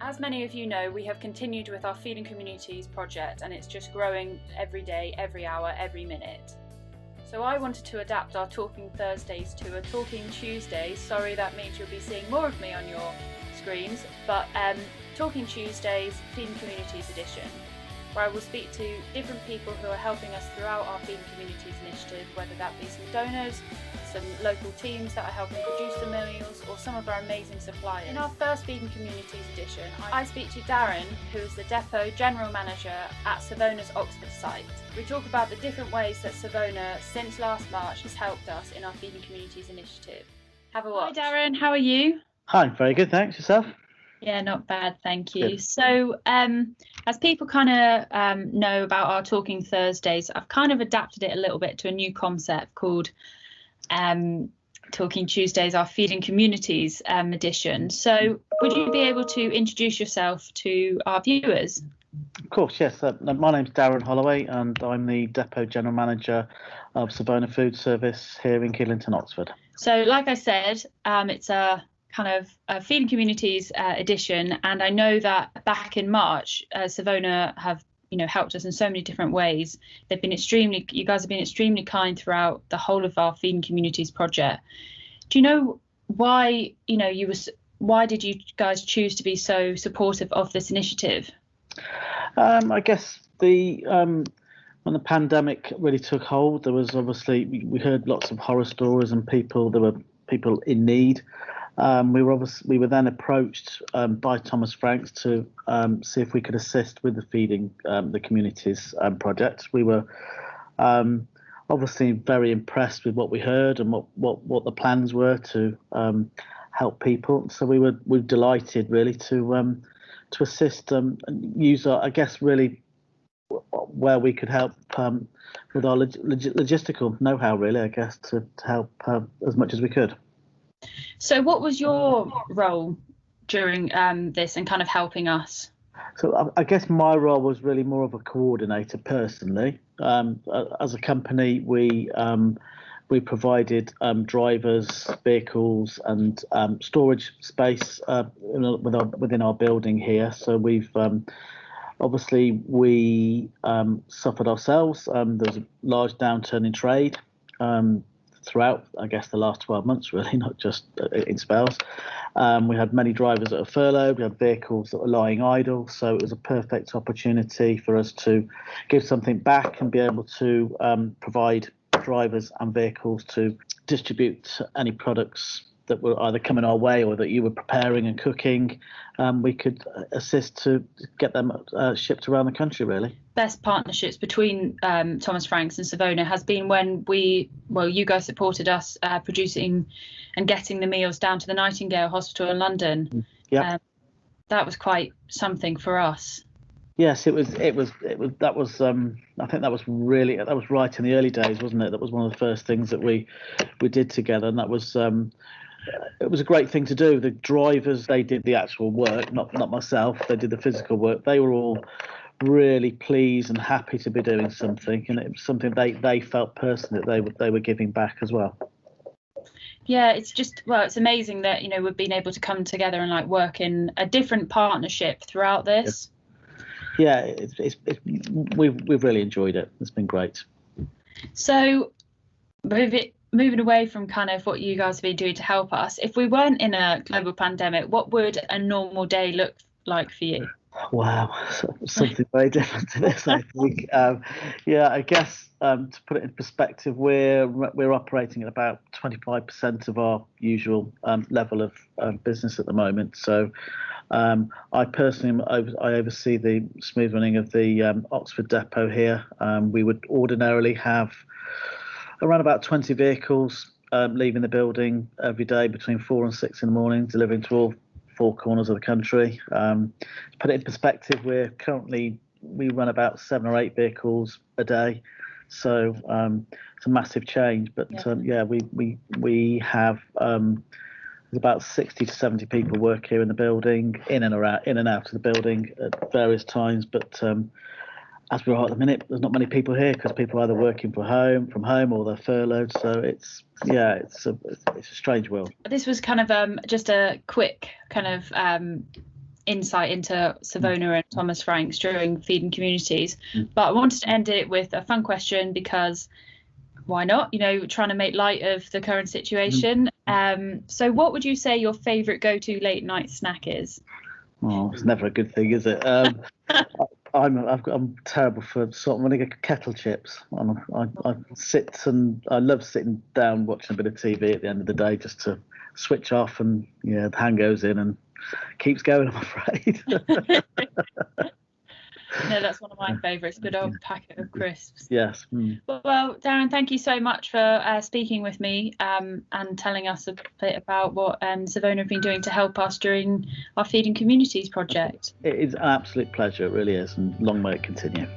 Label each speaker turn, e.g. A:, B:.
A: As many of you know, we have continued with our Feeding Communities project, and it's just growing every day, every hour, every minute. So I wanted to adapt our Talking Thursdays to a Talking Tuesday. Sorry, that means you'll be seeing more of me on your screens, but Talking Tuesdays Feeding Communities edition, where I will speak to different people who are helping us throughout our Feeding Communities initiative, whether that be some donors, some local teams that are helping produce the meals, or some of our amazing suppliers. In our first Feeding Communities edition, I speak to Darren, who is the Depot General Manager at Savona's Oxford site. We talk about the different ways that Savona, since last March, has helped us in our Feeding Communities initiative. Have a watch. Hi Darren, how are you?
B: Hi, very good, thanks. Yourself?
A: Yeah, not bad, thank you.
B: Good.
A: So as people kind of know about our Talking Thursdays, I've kind of adapted it a little bit to a new concept called Talking Tuesdays, our Feeding Communities edition. So would you be able to introduce yourself to our viewers?
B: Of course, yes. My name's Darren Holloway and I'm the Depot General Manager of Savona Food Service here in Kidlington, Oxford.
A: So like I said, it's a kind of a Feeding Communities edition, and I know that back in March, Savona have helped us in so many different ways. You guys have been extremely kind throughout the whole of our Feeding Communities project. Do you know why why did you guys choose to be so supportive of this initiative?
B: I guess when the pandemic really took hold, there was obviously, we heard lots of horror stories and there were people in need. We were then approached by Thomas Franks to see if we could assist with the Feeding the Communities project. We were obviously very impressed with what we heard and what the plans were to help people. So we were delighted really to assist and use our, I guess, really where we could help with our logistical know-how, really, I guess, to help as much as we could.
A: So what was your role during this and kind of helping us?
B: So I guess my role was really more of a coordinator personally. As a company, we provided drivers, vehicles and storage space within our building here. So we've obviously we suffered ourselves. There was a large downturn in trade throughout, I guess, the last 12 months, really, not just in spells. We had many drivers that are furloughed, we had vehicles that were lying idle, so it was a perfect opportunity for us to give something back and be able to provide drivers and vehicles to distribute any products that were either coming our way or that you were preparing and cooking. We could assist to get them shipped around the country, really.
A: Best partnerships between Thomas Franks and Savona has been when you guys supported us producing and getting the meals down to the Nightingale Hospital in London.
B: Yeah,
A: that was quite something for us.
B: Yes, it was. I think that was right in the early days, wasn't it? That was one of the first things that we did together, and that was. It was a great thing to do. The drivers, they did the actual work, not myself. They did the physical work. They were all really pleased and happy to be doing something, and it was something they felt personally that they were giving back as well.
A: Yeah, it's amazing that we've been able to come together and work in a different partnership throughout this.
B: Yeah, we've really enjoyed it. It's been great.
A: So moving away from kind of what you guys have been doing to help us, if we weren't in a global pandemic, what would a normal day look like for you?
B: Wow, something very different to this, I think. I guess to put it in perspective, we're operating at about 25% of our usual level of business at the moment. So I personally I oversee the smooth running of the Oxford depot here. We would ordinarily have around about 20 vehicles leaving the building every day between 4 and 6 in the morning, delivering to all 4 corners of the country. To put it in perspective, we run about 7 or 8 vehicles a day, so it's a massive change. But we have there's about 60 to 70 people work here in the building, in and out of the building at various times. But as we are at the minute, there's not many people here because people are either working from home or they're furloughed. So it's a strange world.
A: This was kind of just a quick kind of insight into Savona and Thomas Franks during Feeding Communities. But I wanted to end it with a fun question, because why not? You know, trying to make light of the current situation. So what would you say your favourite go-to late night snack is?
B: Oh, it's never a good thing, is it? I'm terrible for salt and vinegar kettle chips. I sit and I love sitting down watching a bit of TV at the end of the day, just to switch off, and the hang goes in and keeps going, I'm afraid.
A: No, that's one of my favourites. Good old packet of crisps.
B: Yes.
A: Well, Darren, thank you so much for speaking with me and telling us a bit about what Savona have been doing to help us during our Feeding Communities project.
B: It is an absolute pleasure, it really is, and long may it continue.